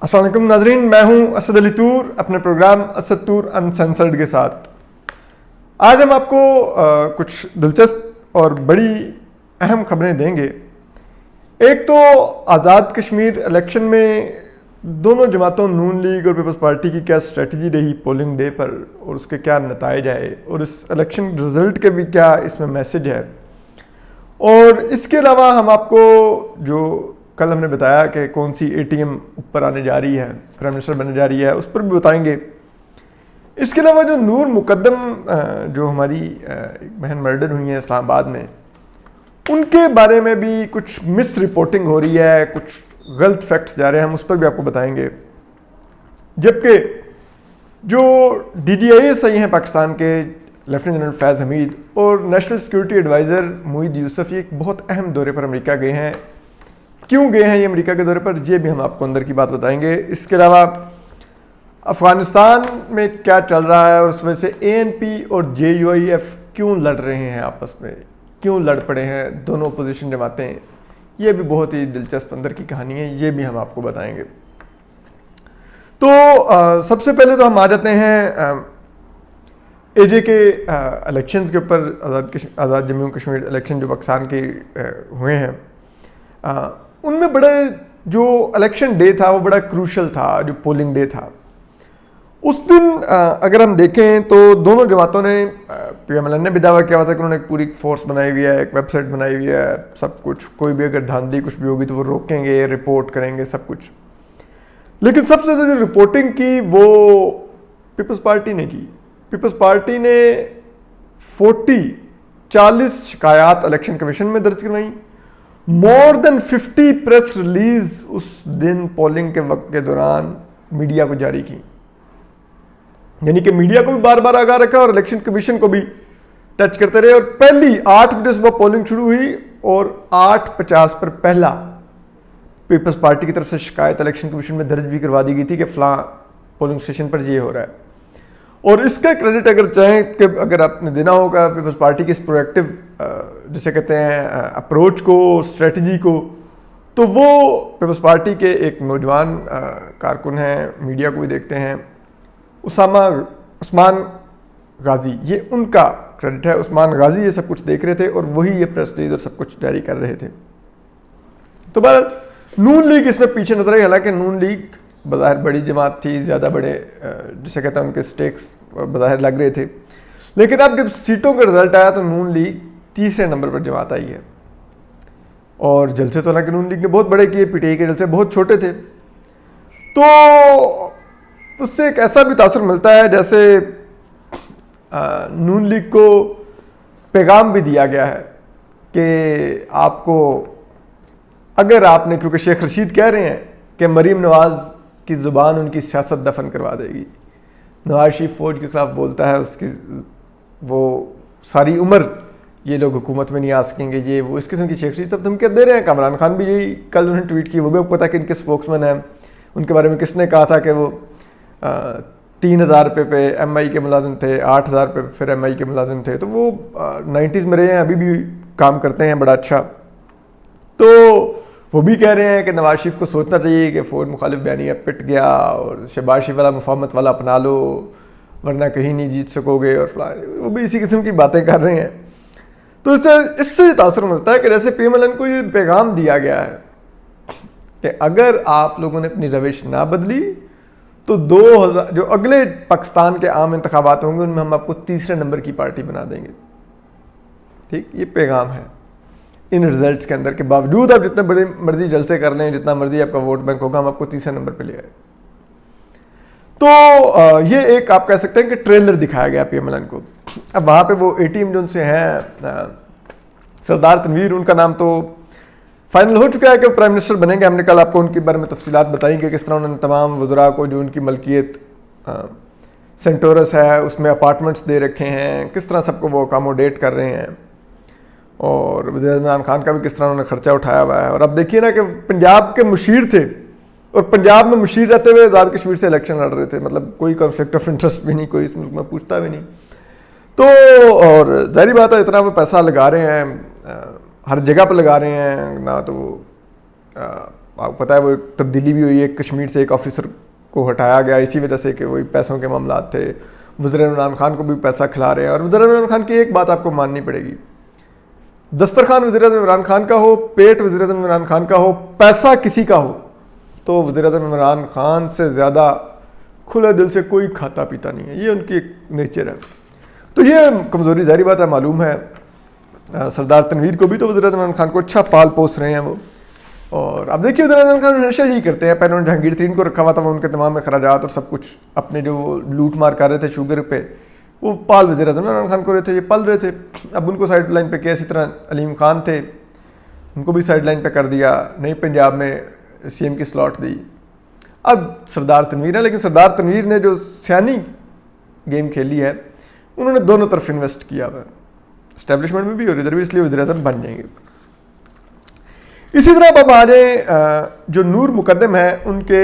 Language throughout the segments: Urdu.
السلام علیکم ناظرین، میں ہوں اسد علی طور اپنے پروگرام اسد طور انسنسرڈ کے ساتھ۔ آج ہم آپ کو کچھ دلچسپ اور بڑی اہم خبریں دیں گے۔ ایک تو آزاد کشمیر الیکشن میں دونوں جماعتوں نون لیگ اور پیپلز پارٹی کی کیا اسٹریٹجی رہی پولنگ ڈے پر، اور اس کے کیا نتائج آئے، اور اس الیکشن رزلٹ کے بھی کیا اس میں میسج ہے۔ اور اس کے علاوہ ہم آپ کو جو کل ہم نے بتایا کہ کون سی اے ٹی ایم اوپر آنے جا رہی ہے، پرائم منسٹر بننے جا رہی ہے، اس پر بھی بتائیں گے۔ اس کے علاوہ جو نور مقدم جو ہماری بہن مرڈر ہوئی ہیں اسلام آباد میں، ان کے بارے میں بھی کچھ مس رپورٹنگ ہو رہی ہے، کچھ غلط فیکٹس جا رہے ہیں، ہم اس پر بھی آپ کو بتائیں گے۔ جبکہ جو ڈی جی آئی ایس آئی ہیں پاکستان کے لیفٹیننٹ جنرل فیض حمید اور نیشنل سیکورٹی ایڈوائزر معید یوسف، یہ ایک بہت اہم دورے پر امریکہ گئے ہیں۔ کیوں گئے ہیں یہ امریکہ کے دورے پر، یہ بھی ہم آپ کو اندر کی بات بتائیں گے۔ اس کے علاوہ افغانستان میں کیا چل رہا ہے، اور اس وجہ سے اے این پی اور جے یو آئی ایف کیوں لڑ رہے ہیں آپس میں، کیوں لڑ پڑے ہیں دونوں اپوزیشن جماعتیں، یہ بھی بہت ہی دلچسپ اندر کی کہانی ہے، یہ بھی ہم آپ کو بتائیں گے۔ تو سب سے پہلے تو ہم آ جاتے ہیں اے جے کے الیکشنز کے اوپر، آزاد جموں کشمیر الیکشن جو پاکستان کے ہوئے ہیں۔ ان میں بڑا جو الیکشن ڈے تھا وہ بڑا کروشل تھا، جو پولنگ ڈے تھا اس دن اگر ہم دیکھیں تو دونوں جماعتوں نے، پی ایم ایل این نے بھی دعویٰ کیا ہوا تھا کہ انہوں نے ایک پوری فورس بنائی ہوئی ہے، ایک ویب سائٹ بنائی ہوئی ہے، سب کچھ، کوئی بھی اگر دھاندلی کچھ بھی ہوگی تو وہ روکیں گے، رپورٹ کریں گے، سب کچھ۔ لیکن سب سے زیادہ جو رپورٹنگ کی وہ پیپلز پارٹی نے کی۔ پیپلز پارٹی نے 40 شکایات الیکشن کمیشن میں درج کروائیں، مور دین 50 پریس ریلیز اس دن پولنگ کے وقت کے دوران میڈیا کو جاری کی، یعنی کہ میڈیا کو بھی بار بار آگاہ رکھا اور الیکشن کمیشن کو بھی ٹچ کرتے رہے۔ اور پہلی 8 بجے صبح پولنگ شروع ہوئی اور 8:50 پر پہلا پیپلز پارٹی کی طرف سے شکایت الیکشن کمیشن میں درج بھی کروا دی گئی تھی کہ فلاں پولنگ اسٹیشن پر یہ ہو رہا ہے۔ اور اس کا کریڈٹ اگر چاہیں کہ اگر آپ نے دینا ہوگا پیپلز پارٹی کی اس پرویکٹیو جسے کہتے ہیں اپروچ کو، اسٹریٹجی کو، تو وہ پیپلز پارٹی کے ایک نوجوان کارکن ہیں، میڈیا کو بھی دیکھتے ہیں، عثمان غازی، یہ ان کا کریڈٹ ہے۔ عثمان غازی یہ سب کچھ دیکھ رہے تھے اور وہی یہ پریس ریلیز اور سب کچھ جاری کر رہے تھے۔ تو بہرحال نون لیگ اس میں پیچھے نظر آئی، حالانکہ نون لیگ بظاہر بڑی جماعت تھی، زیادہ بڑے جسے کہتے ہیں ان کے سٹیکس بظاہر لگ رہے تھے، لیکن اب جب سیٹوں کا رزلٹ آیا تو نون لیگ تیسرے نمبر پر جماعت آئی ہے۔ اور جلسے تو حالانکہ نون لیگ نے بہت بڑے کیے، پی ٹی آئی کے جلسے بہت چھوٹے تھے۔ تو اس سے ایک ایسا بھی تاثر ملتا ہے جیسے نون لیگ کو پیغام بھی دیا گیا ہے کہ آپ کو، اگر آپ نے، کیونکہ شیخ رشید کہہ رہے ہیں کہ مریم نواز کی زبان ان کی سیاست دفن کروا دے گی، نواز شریف فوج کے خلاف بولتا ہے، اس کی وہ ساری عمر یہ لوگ حکومت میں نہیں آ سکیں گے، یہ وہ، اس قسم کی شیخ رشید سب دھمکیاں دے رہے ہیں۔ کامران خان بھی یہی کل انہوں نے ٹویٹ کی، وہ بھی پتہ کہ ان کے اسپوکس مین ہیں، ان کے بارے میں کس نے کہا تھا کہ وہ 3,000 روپے پہ ایم آئی کے ملازم تھے، 8,000 روپے پھر ایم آئی کے ملازم تھے، تو وہ 90s میں رہے ہیں، ابھی بھی کام کرتے ہیں بڑا اچھا۔ تو وہ بھی کہہ رہے ہیں کہ نواز شریف کو سوچنا چاہیے کہ فوج مخالف بیانیہ پٹ گیا، اور شہباز شریف والا مفاہمت والا اپنا لو ورنہ کہیں نہیں جیت سکو گے، اور فلاں، وہ بھی اسی قسم کی باتیں کر رہے ہیں۔ تو اس سے تاثر ملتا ہے کہ جیسے پی ایم ایل این کو یہ پیغام دیا گیا ہے کہ اگر آپ لوگوں نے اپنی روش نہ بدلی تو 2000 جو اگلے پاکستان کے عام انتخابات ہوں گے ان میں ہم آپ کو تیسرے نمبر کی پارٹی بنا دیں گے۔ ٹھیک، یہ پیغام ہے ان رزلٹس کے اندر کے باوجود آپ جتنے بڑے مرضی جلسے کر لیں، جتنا مرضی آپ کا ووٹ بینک ہوگا، ہم آپ کو تیسرے نمبر پہ لے آئے۔ تو یہ ایک آپ کہہ سکتے ہیں کہ ٹریلر دکھایا گیا پی ایم ایل این کو۔ اب وہاں پہ وہ اے ٹی ایم جو ان سے ہیں سردار تنویر، ان کا نام تو فائنل ہو چکا ہے کہ وہ پرائم منسٹر بنیں گے۔ ہم نے کل آپ کو ان کے بارے میں تفصیلات بتائیں کہ کس طرح انہوں نے تمام وزراء کو جو ان کی ملکیت سینٹورس ہے اس میں اپارٹمنٹس دے رکھے ہیں، کس طرح سب کو وہ اکاموڈیٹ کر رہے ہیں، اور وزیر اعظم عمران خان کا بھی کس طرح انہوں نے خرچہ اٹھایا ہوا ہے۔ اور اب دیکھیے نا کہ پنجاب کے مشیر تھے، اور پنجاب میں مشیر رہتے ہوئے آزاد کشمیر سے الیکشن لڑ رہے تھے، مطلب کوئی کنفلکٹ آف انٹرسٹ بھی نہیں، کوئی اس ملک میں پوچھتا بھی نہیں۔ تو اور ظاہری بات ہے اتنا وہ پیسہ لگا رہے ہیں، ہر جگہ پہ لگا رہے ہیں، نہ تو آپ کو پتہ ہے وہ ایک تبدیلی بھی ہوئی ہے, کشمیر سے ایک آفیسر کو ہٹایا گیا اسی وجہ سے کہ وہی پیسوں کے معاملات تھے. وزیر عمران خان کو بھی پیسہ کھلا رہے ہیں, اور وزیر عمران خان کی ایک بات آپ کو ماننی پڑے گی, دسترخوان وزیر اعظم عمران خان کا ہو, پیٹ وزیر اعظم عمران خان کا ہو, پیسہ کسی کا ہو, تو وزیر اعظم عمران خان سے زیادہ کھلے دل سے کوئی کھاتا پیتا نہیں ہے. یہ ان کی ایک نیچر ہے. تو یہ کمزوری ظاہری بات ہے, معلوم ہے. سردار تنویر کو بھی تو وزیر اعظم عمران خان کو اچھا پال پوس رہے ہیں وہ. اور اب دیکھیے وزیر اعظم خان ہمیشہ یہی کرتے ہیں, پہلے انہوں نے جہانگیر ترین کو رکھا ہوا تھا, وہ ان کے تمام اخراجات اور سب کچھ اپنے جو لوٹ مار کر رہے تھے شوگر پہ, وہ پال وزیر اعظم عمران خان کو رہے تھے, یہ پل رہے تھے. اب ان کو سائڈ لائن پہ کیا, اسی طرح علیم خان تھے, ان کو بھی سائڈ لائن پہ کر دیا, نئی پنجاب میں سی ایم کی سلاٹ دی. اب سردار تنویر ہے, لیکن سردار تنویر نے جو سیانی گیم کھیلی ہے انہوں نے دونوں طرف انویسٹ کیا ہوا ہے, اسٹیبلشمنٹ میں بھی اور ادھر بھی, اس لیے وزیر اعظم بن جائیں گے. اسی طرح اب آ جائیں جو نور مقدم ہے ان کے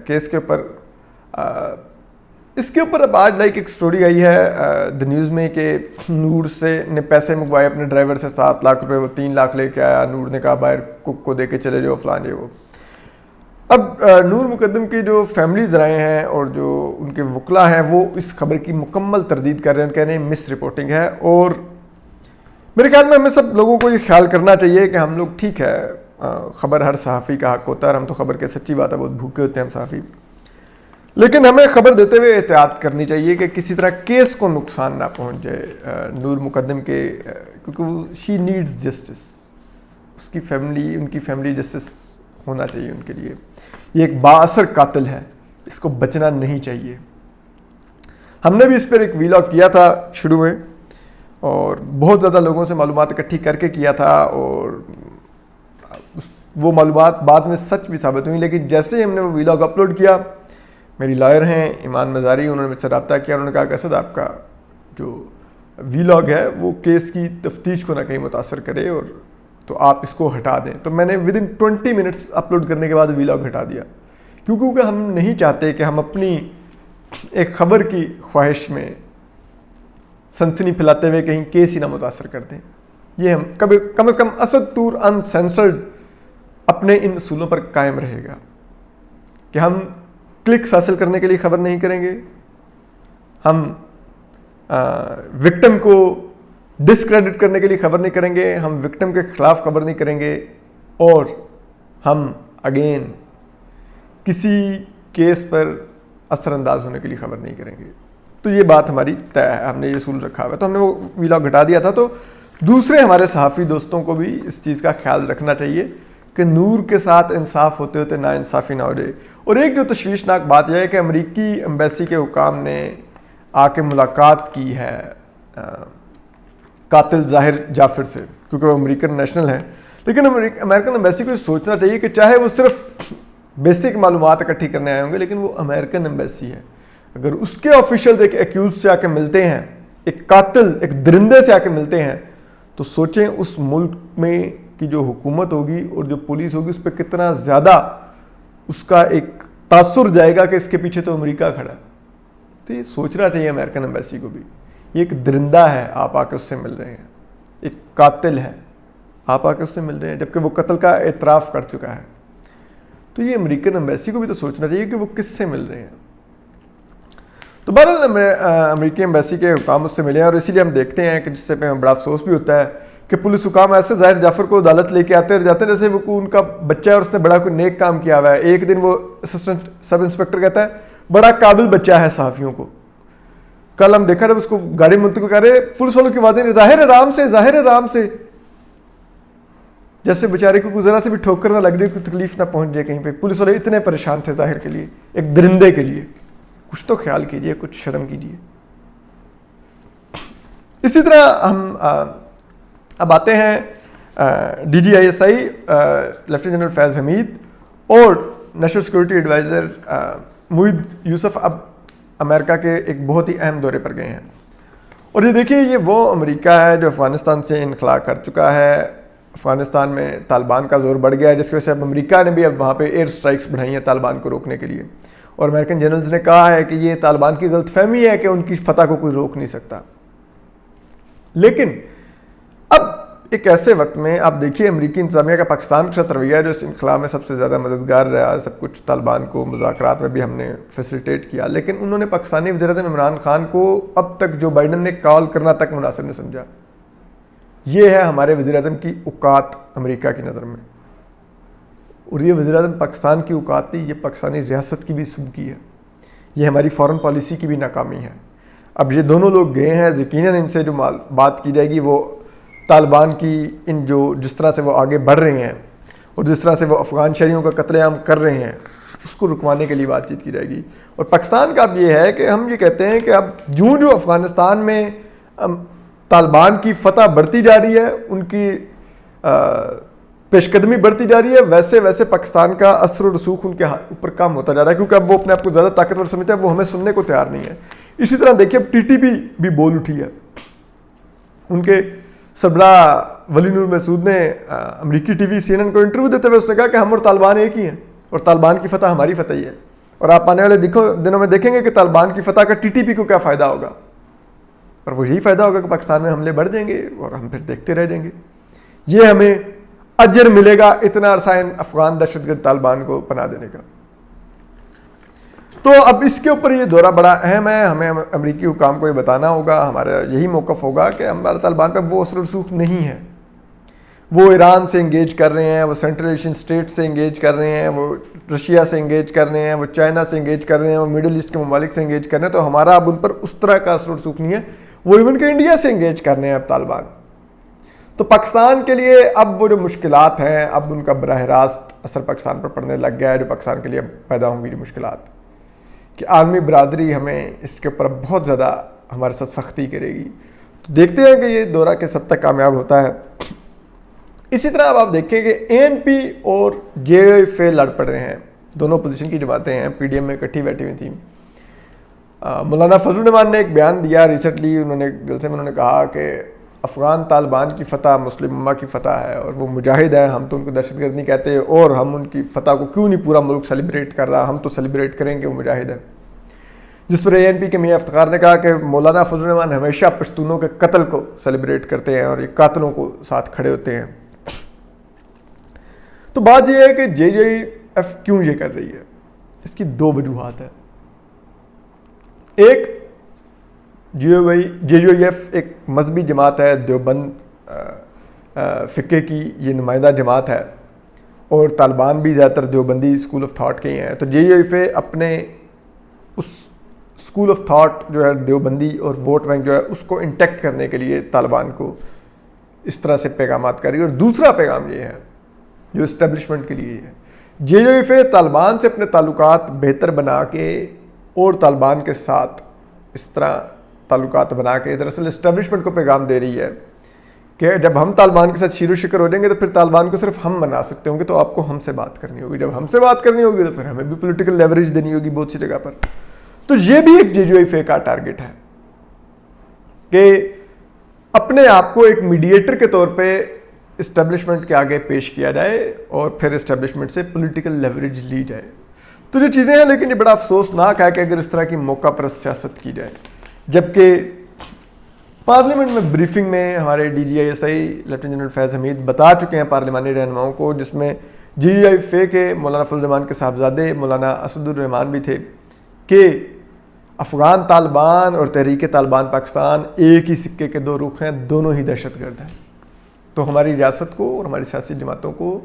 کیس کے اوپر. اس کے اوپر اب آج ایک سٹوری آئی ہے دی نیوز میں کہ نور سے نے پیسے منگوائے اپنے ڈرائیور سے 7 لاکھ روپے, وہ 3 لاکھ لے کے آیا. نور نے کہا باہر کک کو دے کے چلے جاؤ فلان یہ وہ. اب نور مقدم کی جو فیملیز رائے ہیں اور جو ان کے وکلا ہیں وہ اس خبر کی مکمل تردید کر رہے ہیں, کہہ رہے ہیں مس رپورٹنگ ہے. اور میرے خیال میں ہمیں سب لوگوں کو یہ خیال کرنا چاہیے کہ ہم لوگ ٹھیک ہے, خبر ہر صحافی کا حق ہوتا ہے, اور ہم تو خبر کے سچی بات ہے بہت بھوکے ہوتے ہیں ہم صحافی, لیکن ہمیں خبر دیتے ہوئے احتیاط کرنی چاہیے کہ کسی طرح کیس کو نقصان نہ پہنچ جائے نور مقدم کے, کیونکہ وہ شی نیڈز جسٹس, اس کی فیملی, ان کی فیملی جسٹس ہونا چاہیے ان کے لیے. یہ ایک بااثر قاتل ہے, اس کو بچنا نہیں چاہیے. ہم نے بھی اس پر ایک ویلاگ کیا تھا شروع میں, اور بہت زیادہ لوگوں سے معلومات اکٹھی کر کے کیا تھا, اور وہ معلومات بعد میں سچ بھی ثابت ہوئی. لیکن جیسے ہی ہم نے وہ ویلاگ اپلوڈ کیا, میری لائر ہیں ایمان مزاری, انہوں نے مجھ سے رابطہ کیا, انہوں نے کہا کہ اسد آپ کا جو ویلاگ ہے وہ کیس کی تفتیش کو نہ کہیں متاثر کرے, اور تو آپ اس کو ہٹا دیں. تو میں نے ودن 20 منٹس اپلوڈ کرنے کے بعد ویلاگ ہٹا دیا, کیونکہ ہم نہیں چاہتے کہ ہم اپنی ایک خبر کی خواہش میں سنسنی پھیلاتے ہوئے کہیں کیس ہی نہ متاثر کر دیں. یہ ہم کم از کم اسد طور انسینسرڈ اپنے ان اصولوں پر قائم رہے گا کہ ہم کلکس حاصل کرنے کے لیے خبر نہیں کریں گے, ہم وکٹم کو ڈسکریڈٹ کرنے کے لیے خبر نہیں کریں گے, ہم وکٹم کے خلاف خبر نہیں کریں گے, اور ہم اگین کسی کیس پر اثر انداز ہونے کے لیے خبر نہیں کریں گے. تو یہ بات ہماری طے ہے, ہم نے یہ اصول رکھا ہوا ہے. تو ہم نے وہ ویلاگ ہٹا دیا تھا. تو دوسرے ہمارے صحافی دوستوں کو بھی اس چیز کا خیال رکھنا چاہیے کہ نور کے ساتھ انصاف ہوتے ہوتے نا انصافی نہ ہو جائے. اور ایک جو تشویشناک بات یہ ہے کہ امریکی ایمبیسی کے حکام نے آ کے ملاقات کی ہے قاتل ظاہر جعفر سے, کیونکہ وہ امریکن نیشنل ہیں. لیکن امریکن ایمبیسی کو سوچنا چاہیے کہ چاہے وہ صرف بیسک معلومات اکٹھی کرنے آئے ہوں گے, لیکن وہ امریکن ایمبیسی ہے. اگر اس کے آفیشیلز ایک ایکیوز سے آ کے ملتے ہیں, ایک قاتل, ایک درندے سے آ کے ملتے ہیں, تو سوچیں اس ملک میں کی جو حکومت ہوگی اور جو پولیس ہوگی اس پہ کتنا زیادہ اس کا ایک تاثر جائے گا کہ اس کے پیچھے تو امریکہ کھڑا ہے. تو یہ سوچنا چاہیے امریکن ایمبیسی کو بھی. یہ ایک درندہ ہے, آپ آ کے اس سے مل رہے ہیں, ایک قاتل ہے, آپ آ کے اس سے مل رہے ہیں, جبکہ وہ قتل کا اعتراف کر چکا ہے. تو یہ امریکن ایمبیسی کو بھی تو سوچنا چاہیے کہ وہ کس سے مل رہے ہیں. تو بہرحال امریکی ایمبیسی کے حکام اس سے ملے ہیں, اور اسی لیے ہم دیکھتے ہیں کہ جس سے پہ ہمیں بڑا افسوس بھی ہوتا ہے کہ پولیس حکام ایسے ظاہر جعفر کو عدالت لے کے آتے اور جاتے ہیں جیسے وہ ان کا بچہ ہے اور اس نے بڑا کوئی نیک کام کیا ہوا ہے. ایک دن وہ اسسٹنٹ سب انسپکٹر کہتا ہے بڑا قابل بچہ ہے صحافیوں کو. کل ہم دیکھا جب اس کو گاڑی منتقل کر رہے, پولیس والوں کی آوازیں ظاہر آرام سے, ظاہر آرام سے, جیسے بیچارے کو ذرا سے بھی ٹھوکر نہ لگ رہی, کوئی تکلیف نہ پہنچ جائے کہیں پہ. پولیس والے اتنے پریشان تھے ظاہر کے لیے, ایک درندے کے لیے. کچھ تو خیال کیجئے, کچھ شرم کیجئے. اسی طرح ہم اب آتے ہیں D G I S I lieutenant general Faiz Hameed اور national security adviser Moeed Yusuf اب امریکہ کے ایک بہت ہی اہم دورے پر گئے ہیں. اور یہ دیکھیے, یہ وہ امریکہ ہے جو افغانستان سے انخلا کر چکا ہے. افغانستان میں طالبان کا زور بڑھ گیا ہے, جس کی وجہ سے اب امریکہ نے بھی اب وہاں پہ ایئر سٹرائکس بڑھائی ہیں طالبان کو روکنے کے لیے. اور امریکن جنرلز نے کہا ہے کہ یہ طالبان کی غلط فہمی ہے کہ ان کی فتح کو کوئی روک نہیں سکتا. لیکن اب ایک ایسے وقت میں آپ دیکھیے امریکی انتظامیہ کا پاکستان کے ساتھ رویہ جو اس انخلا میں سب سے زیادہ مددگار رہا، سب کچھ طالبان کو مذاکرات میں بھی ہم نے فیسیلیٹیٹ کیا، لیکن انہوں نے پاکستانی وزیر اعظم عمران خان کو اب تک جو بائیڈن نے کال کرنا تک مناسب نہیں سمجھا۔ یہ ہے ہمارے وزیر اعظم کی اوقات امریکہ کی نظر میں، اور یہ وزیر اعظم پاکستان کی اوقات نہیں، یہ پاکستانی ریاست کی بھی سبکی ہے، یہ ہماری فارن پالیسی کی بھی ناکامی ہے۔ اب یہ دونوں لوگ گئے ہیں، یقیناً ان سے جو بات کی جائے گی وہ طالبان کی جس طرح سے وہ آگے بڑھ رہے ہیں اور جس طرح سے وہ افغان شہریوں کا قتل عام کر رہے ہیں اس کو رکوانے کے لیے بات چیت کی جائے گی۔ اور پاکستان کا اب یہ ہے کہ ہم یہ کہتے ہیں کہ اب جو افغانستان میں طالبان کی فتح بڑھتی جا رہی ہے، ان کی پیش قدمی بڑھتی جا رہی ہے، ویسے ویسے پاکستان کا اثر و رسوخ ان کے اوپر کم ہوتا جا رہا ہے، کیونکہ اب وہ اپنے آپ کو زیادہ طاقتور سمجھتا ہے، وہ ہمیں سننے کو تیار نہیں ہے۔ اسی طرح دیکھیے اب TTP بھی بول اٹھی ہے، ان کے سربراہ ولی نور محسود نے امریکی ٹی وی CNN کو انٹرویو دیتے ہوئے اس نے کہا کہ ہم اور طالبان ایک ہی ہیں اور طالبان کی فتح ہماری فتح ہی ہے، اور آپ آنے والے دنوں میں دیکھیں گے کہ طالبان کی فتح کا TTP کو کیا فائدہ ہوگا، اور وہ یہی فائدہ ہوگا کہ پاکستان میں حملے بڑھ جائیں گے اور ہم پھر دیکھتے رہ جائیں گے۔ یہ ہمیں اجر ملے گا اتنا عرصہ ان افغان دہشت گرد طالبان کو پناہ دینے کا۔ تو اب اس کے اوپر یہ دورہ بڑا اہم ہے، ہمیں امریکی حکام کو یہ بتانا ہوگا، ہمارا یہی موقف ہوگا کہ ہمارا طالبان پہ وہ اثر و رسوخ نہیں ہے۔ وہ ایران سے انگیج کر رہے ہیں، وہ سینٹرل ایشین اسٹیٹ سے انگیج کر رہے ہیں، وہ رشیا سے انگیج کر رہے ہیں، وہ چائنا سے انگیج کر رہے ہیں، وہ میڈل ایسٹ کے ممالک سے انگیج کر رہے ہیں، تو ہمارا اب ان پر اس طرح کا اثر و رسوخ نہیں ہے۔ وہ ایون کہ انڈیا سے انگیج کر رہے ہیں اب طالبان۔ تو پاکستان کے لیے اب وہ جو مشکلات ہیں، اب ان کا براہ راست اثر پاکستان پر پڑنے لگ گیا ہے، جو پاکستان کے لیے پیدا ہوں گی جو مشکلات، کہ عالمی برادری ہمیں اس کے اوپر بہت زیادہ ہمارے ساتھ سختی کرے گی۔ تو دیکھتے ہیں کہ یہ دورہ کس حد تک کامیاب ہوتا ہے۔ اسی طرح اب آپ دیکھیں کہ ANP اور JOIF لڑ پڑ رہے ہیں، دونوں پوزیشن کی جماعتیں ہیں، PDM میں اکٹھی بیٹھی ہوئی تھیں۔ مولانا فضل الرحمان نے ایک بیان دیا ریسنٹلی، انہوں نے جلسے میں انہوں نے کہا کہ افغان طالبان کی فتح مسلم امہ کی فتح ہے اور وہ مجاہد ہیں، ہم تو ان کو دہشت گرد نہیں کہتے، اور ہم ان کی فتح کو کیوں نہیں پورا ملک سیلیبریٹ کر رہا، ہم تو سیلیبریٹ کریں گے، وہ مجاہد ہیں۔ جس پر ANP کے میاں افتخار نے کہا کہ مولانا فضل الرحمان ہمیشہ پشتونوں کے قتل کو سیلیبریٹ کرتے ہیں اور یہ قاتلوں کو ساتھ کھڑے ہوتے ہیں۔ تو بات یہ ہے کہ JOIF کیوں یہ کر رہی ہے، اس کی دو وجوہات ہیں۔ ایک JOIF ایک مذہبی جماعت ہے، دیوبند فقہ کی یہ نمائندہ جماعت ہے، اور طالبان بھی زیادہ تر دیوبندی اسکول آف تھاٹ کے ہی ہیں۔ تو JOIF اپنے اس اسکول آف تھاٹ جو ہے دیوبندی اور ووٹ بینک جو ہے اس کو انٹیکٹ کرنے کے لیے طالبان کو اس طرح سے پیغامات کر رہی ہے۔ اور دوسرا پیغام یہ ہے جو اسٹیبلشمنٹ کے لیے ہے، JOIF طالبان سے اپنے تعلقات بہتر بنا کے اور طالبان کے ساتھ اس طرح تعلقات بنا کے دراصل اسٹیبلشمنٹ کو پیغام دے رہی ہے کہ جب ہم طالبان کے ساتھ شیر و شکر ہو جائیں گے تو پھر طالبان کو صرف ہم منا سکتے ہوں گے، تو آپ کو ہم سے بات کرنی ہوگی، جب ہم سے بات کرنی ہوگی تو پھر ہمیں بھی پولیٹیکل لیوریج دینی ہوگی بہت سی جگہ پر۔ تو یہ بھی ایک JOIF کا ٹارگٹ ہے کہ اپنے آپ کو ایک میڈیٹر کے طور پہ اسٹیبلشمنٹ کے آگے پیش کیا جائے اور پھر اسٹیبلشمنٹ سے پولیٹیکل لیوریج لی جائے۔ تو یہ چیزیں ہیں، لیکن یہ بڑا افسوسناک ہے کہ اگر اس طرح کی موقع پرست سیاست کی جائے، جبکہ پارلیمنٹ میں بریفنگ میں ہمارے DGISI لیفٹیننٹ جنرل فیض حمید بتا چکے ہیں پارلیمانی رہنماؤں کو، جس میں JOIF کے مولانا فضل الرحمان کے صاحبزادے مولانا اسد الرحمان بھی تھے، کہ افغان طالبان اور تحریک طالبان پاکستان ایک ہی سکے کے دو رخ ہیں، دونوں ہی دہشت گرد ہیں۔ تو ہماری ریاست کو اور ہماری سیاسی جماعتوں کو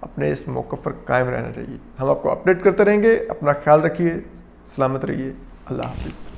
اپنے اس موقف پر قائم رہنا چاہیے۔ ہم آپ کو اپڈیٹ کرتے رہیں گے، اپنا خیال رکھیے، سلامت رہیے، اللہ حافظ۔